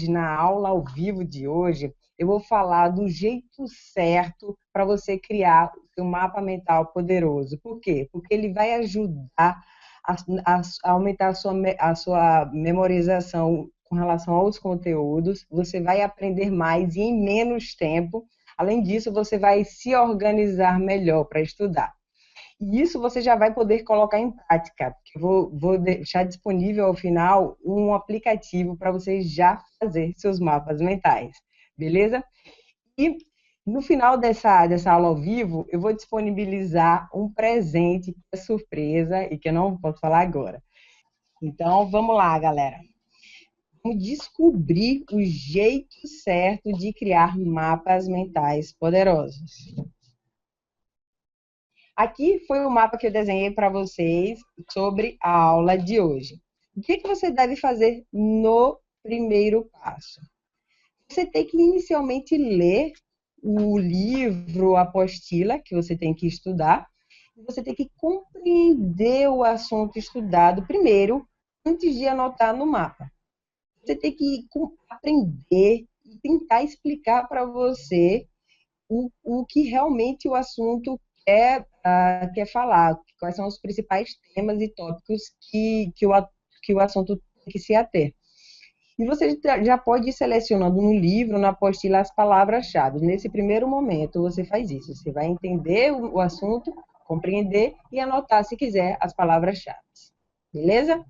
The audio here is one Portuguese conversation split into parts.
hoje, na aula ao vivo de hoje, eu vou falar do jeito certo para você criar o seu mapa mental poderoso. Por quê? Porque ele vai ajudar a aumentar a sua memorização com relação aos conteúdos, você vai aprender mais e em menos tempo. Além disso, você vai se organizar melhor para estudar. E isso você já vai poder colocar em prática. Vou deixar disponível ao final um aplicativo para você já fazer seus mapas mentais. Beleza? E no final dessa aula ao vivo, eu vou disponibilizar um presente que é surpresa e que eu não posso falar agora. Então, vamos lá, galera. Vamos descobrir o jeito certo de criar mapas mentais poderosos. Aqui foi o mapa que eu desenhei para vocês sobre a aula de hoje. O que você deve fazer no primeiro passo? Você tem que inicialmente ler o livro, a apostila que você tem que estudar. Você tem que compreender o assunto estudado primeiro, antes de anotar no mapa. Você tem que aprender e tentar explicar para você o que realmente o assunto quer falar, quais são os principais temas e tópicos que o assunto tem que se ater. E você já pode ir selecionando no livro, na apostila, as palavras-chave. Nesse primeiro momento, você faz isso. Você vai entender o assunto, compreender e anotar, se quiser, as palavras-chave. Beleza?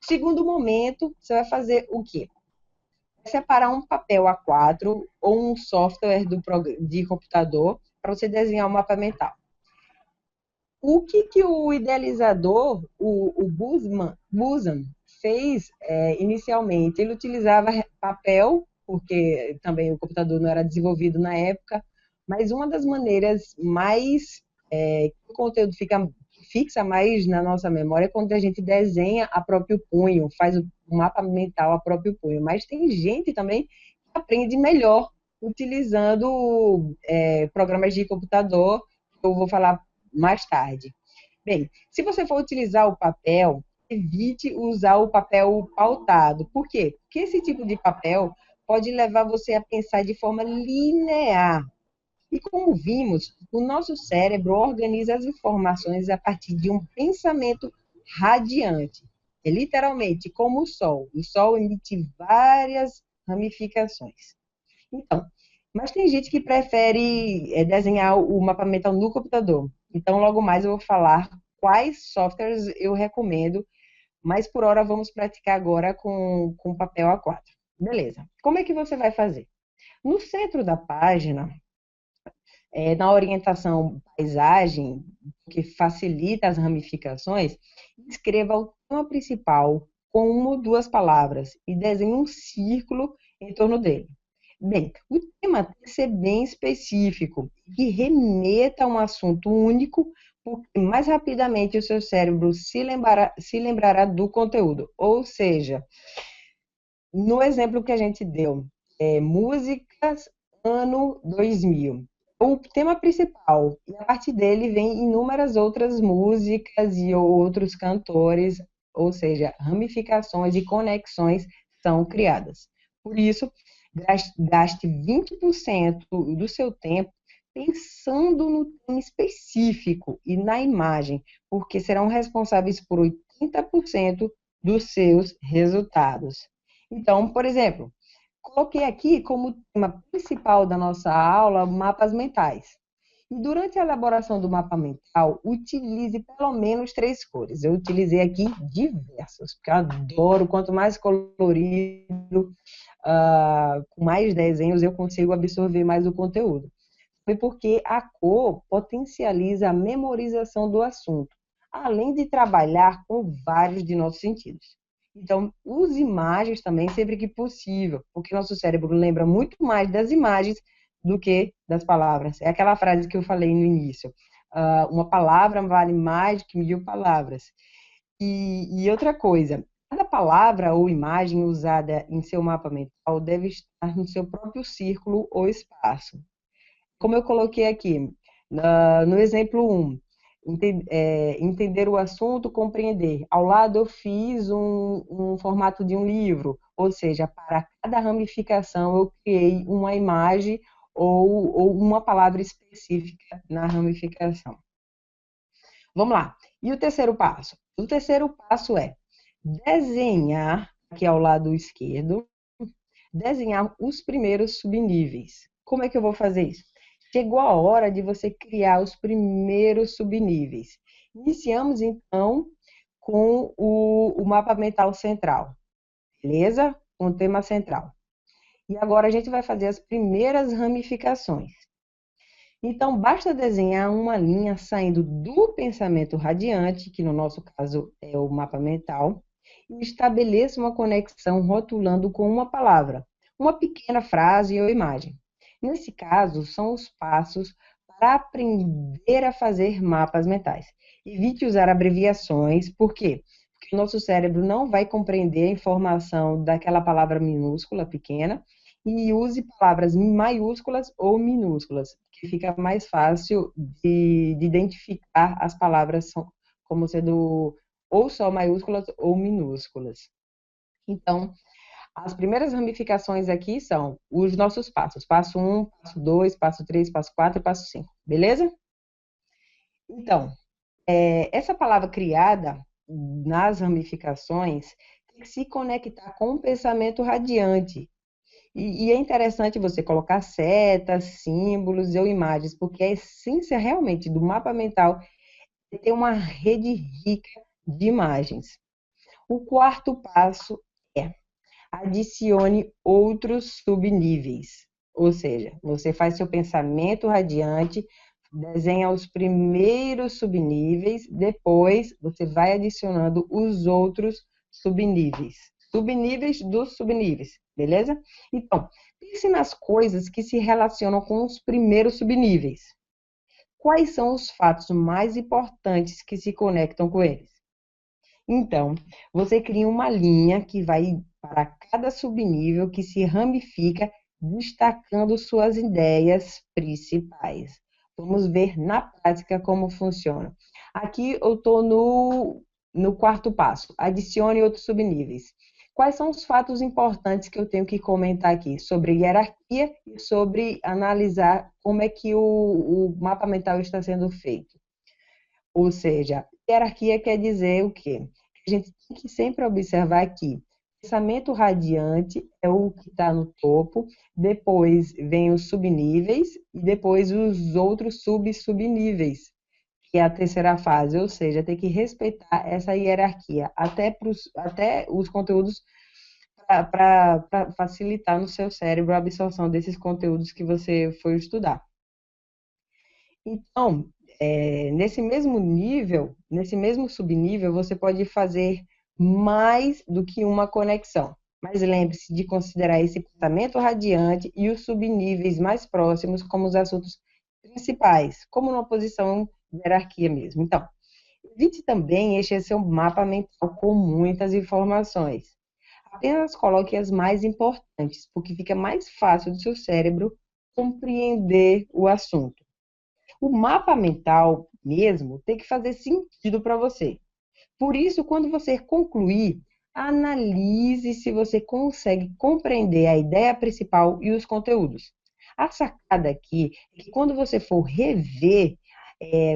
Segundo momento, você vai fazer o quê? Separar um papel A4 ou um software de computador para você desenhar um mapa mental. O que o idealizador, o Busan, fez inicialmente? Ele utilizava papel, porque também o computador não era desenvolvido na época, mas uma das maneiras mais que o conteúdo fixa mais na nossa memória é quando a gente desenha a próprio punho, faz o mapa mental a próprio punho. Mas tem gente também que aprende melhor utilizando programas de computador, que eu vou falar mais tarde. Bem, se você for utilizar o papel, evite usar o papel pautado. Por quê? Porque esse tipo de papel pode levar você a pensar de forma linear. E como vimos, o nosso cérebro organiza as informações a partir de um pensamento radiante. É literalmente como o Sol. O Sol emite várias ramificações. Então, mas tem gente que prefere desenhar o mapa mental no computador. Então, logo mais eu vou falar quais softwares eu recomendo, mas por hora vamos praticar agora com papel A4. Beleza. Como é que você vai fazer? No centro da página, na orientação paisagem, que facilita as ramificações, escreva o tema principal com uma ou duas palavras e desenhe um círculo em torno dele. Bem, o tema tem que ser bem específico, que remeta a um assunto único, porque mais rapidamente o seu cérebro se lembrará do conteúdo. Ou seja, no exemplo que a gente deu, músicas ano 2000. O tema principal, e a partir dele vem inúmeras outras músicas e outros cantores, ou seja, ramificações e conexões são criadas. Por isso, gaste 20% do seu tempo pensando no tema específico e na imagem, porque serão responsáveis por 80% dos seus resultados. Então, por exemplo, coloquei aqui como tema principal da nossa aula mapas mentais. E durante a elaboração do mapa mental, utilize pelo menos 3 cores. Eu utilizei aqui diversas, porque eu adoro, quanto mais colorido, com mais desenhos, eu consigo absorver mais o conteúdo. Foi porque a cor potencializa a memorização do assunto, além de trabalhar com vários de nossos sentidos. Então, use imagens também sempre que possível, porque nosso cérebro lembra muito mais das imagens do que das palavras. É aquela frase que eu falei no início. Uma palavra vale mais do que 1000 palavras. E outra coisa, cada palavra ou imagem usada em seu mapa mental deve estar no seu próprio círculo ou espaço. Como eu coloquei aqui, no exemplo 1, entender o assunto, compreender. Ao lado eu fiz um formato de um livro, ou seja, para cada ramificação eu criei uma imagem ou uma palavra específica na ramificação. Vamos lá. E o terceiro passo? O terceiro passo é desenhar, aqui ao lado esquerdo, desenhar os primeiros subníveis. Como é que eu vou fazer isso? Chegou a hora de você criar os primeiros subníveis. Iniciamos, então, com o mapa mental central, beleza? Com o tema central. E agora a gente vai fazer as primeiras ramificações. Então, basta desenhar uma linha saindo do pensamento radiante, que no nosso caso é o mapa mental, e estabeleça uma conexão rotulando com uma palavra, uma pequena frase ou imagem. Nesse caso, são os passos para aprender a fazer mapas mentais. Evite usar abreviações, por quê? Porque o nosso cérebro não vai compreender a informação daquela palavra minúscula, pequena, e use palavras maiúsculas ou minúsculas, que fica mais fácil de identificar as palavras como sendo ou só maiúsculas ou minúsculas. Então, as primeiras ramificações aqui são os nossos passos. Passo 1, passo 2, passo 3, passo 4 e passo 5. Beleza? Então, essa palavra criada nas ramificações tem que se conectar com o pensamento radiante. E é interessante você colocar setas, símbolos ou imagens, porque a essência realmente do mapa mental é ter uma rede rica de imagens. O quarto passo é adicione outros subníveis, ou seja, você faz seu pensamento radiante, desenha os primeiros subníveis, depois você vai adicionando os outros subníveis. Subníveis dos subníveis, beleza? Então, pense nas coisas que se relacionam com os primeiros subníveis. Quais são os fatos mais importantes que se conectam com eles? Então, você cria uma linha que vai para cada subnível que se ramifica, destacando suas ideias principais. Vamos ver na prática como funciona. Aqui eu estou no quarto passo. Adicione outros subníveis. Quais são os fatos importantes que eu tenho que comentar aqui? Sobre hierarquia e sobre analisar como é que o mapa mental está sendo feito. Ou seja, hierarquia quer dizer o quê? A gente tem que sempre observar que pensamento radiante é o que está no topo, depois vem os subníveis e depois os outros sub-subníveis, que é a terceira fase, ou seja, tem que respeitar essa hierarquia, até os conteúdos para facilitar no seu cérebro a absorção desses conteúdos que você foi estudar. Então, nesse mesmo nível, nesse mesmo subnível, você pode fazer mais do que uma conexão. Mas lembre-se de considerar esse pensamento radiante e os subníveis mais próximos como os assuntos principais, como numa posição de hierarquia mesmo. Então, evite também encher seu mapa mental com muitas informações. Apenas coloque as mais importantes, porque fica mais fácil do seu cérebro compreender o assunto. O mapa mental mesmo tem que fazer sentido para você. Por isso, quando você concluir, analise se você consegue compreender a ideia principal e os conteúdos. A sacada aqui é que quando você for rever,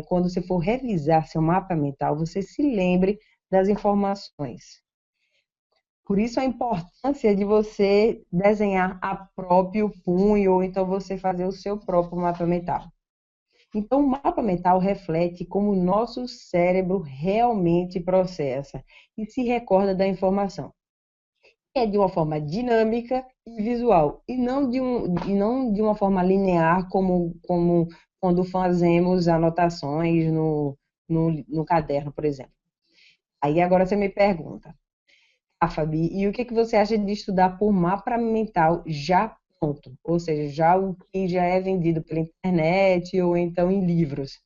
quando você for revisar seu mapa mental, você se lembre das informações. Por isso a importância de você desenhar a próprio punho ou então você fazer o seu próprio mapa mental. Então, o mapa mental reflete como o nosso cérebro realmente processa e se recorda da informação. É de uma forma dinâmica e visual, e não de uma forma linear, como quando fazemos anotações no caderno, por exemplo. Aí agora você me pergunta, Fabi, e o que você acha de estudar por mapa mental já pronto? Ou seja, já o que já é vendido pela internet ou então em livros.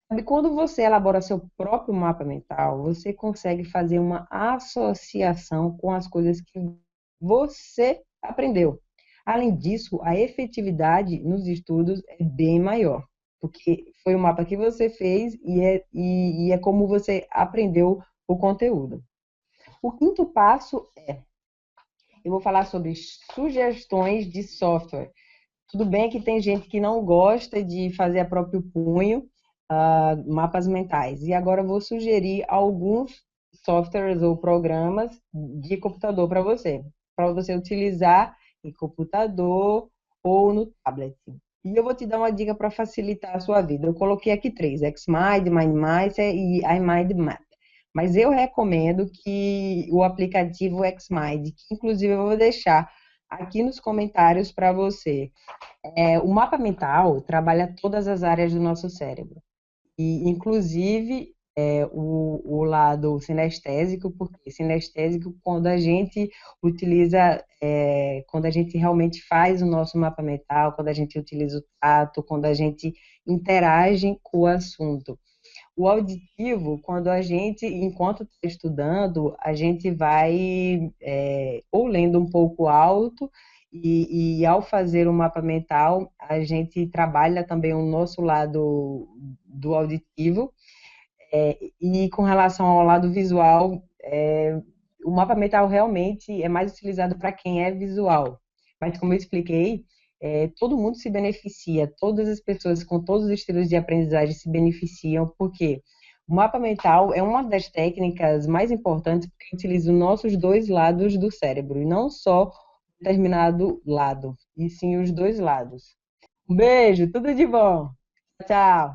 Sabe, quando você elabora seu próprio mapa mental, você consegue fazer uma associação com as coisas que você aprendeu. Além disso, a efetividade nos estudos é bem maior. porque foi o mapa que você fez e é como você aprendeu o conteúdo. O quinto passo, eu vou falar sobre sugestões de software. Tudo bem que tem gente que não gosta de fazer a próprio punho, mapas mentais. E agora eu vou sugerir alguns softwares ou programas de computador para você utilizar em computador ou no tablet. E eu vou te dar uma dica para facilitar a sua vida. Eu coloquei aqui três: Xmind, MindMeister e iMindMap. Mas eu recomendo que o aplicativo Xmind, que inclusive eu vou deixar aqui nos comentários para você. O mapa mental trabalha todas as áreas do nosso cérebro, e inclusive o lado sinestésico, porque sinestésico quando a gente utiliza, quando a gente realmente faz o nosso mapa mental, quando a gente utiliza o tato, quando a gente interage com o assunto. O auditivo, quando a gente, enquanto está estudando, a gente vai ou lendo um pouco alto, e ao fazer o mapa mental, a gente trabalha também o nosso lado do auditivo. E com relação ao lado visual, o mapa mental realmente é mais utilizado para quem é visual. Mas, como eu expliquei, todo mundo se beneficia, todas as pessoas com todos os estilos de aprendizagem se beneficiam, porque o mapa mental é uma das técnicas mais importantes porque utiliza os nossos dois lados do cérebro, e não só um determinado lado, e sim os dois lados. Um beijo, tudo de bom. Tchau.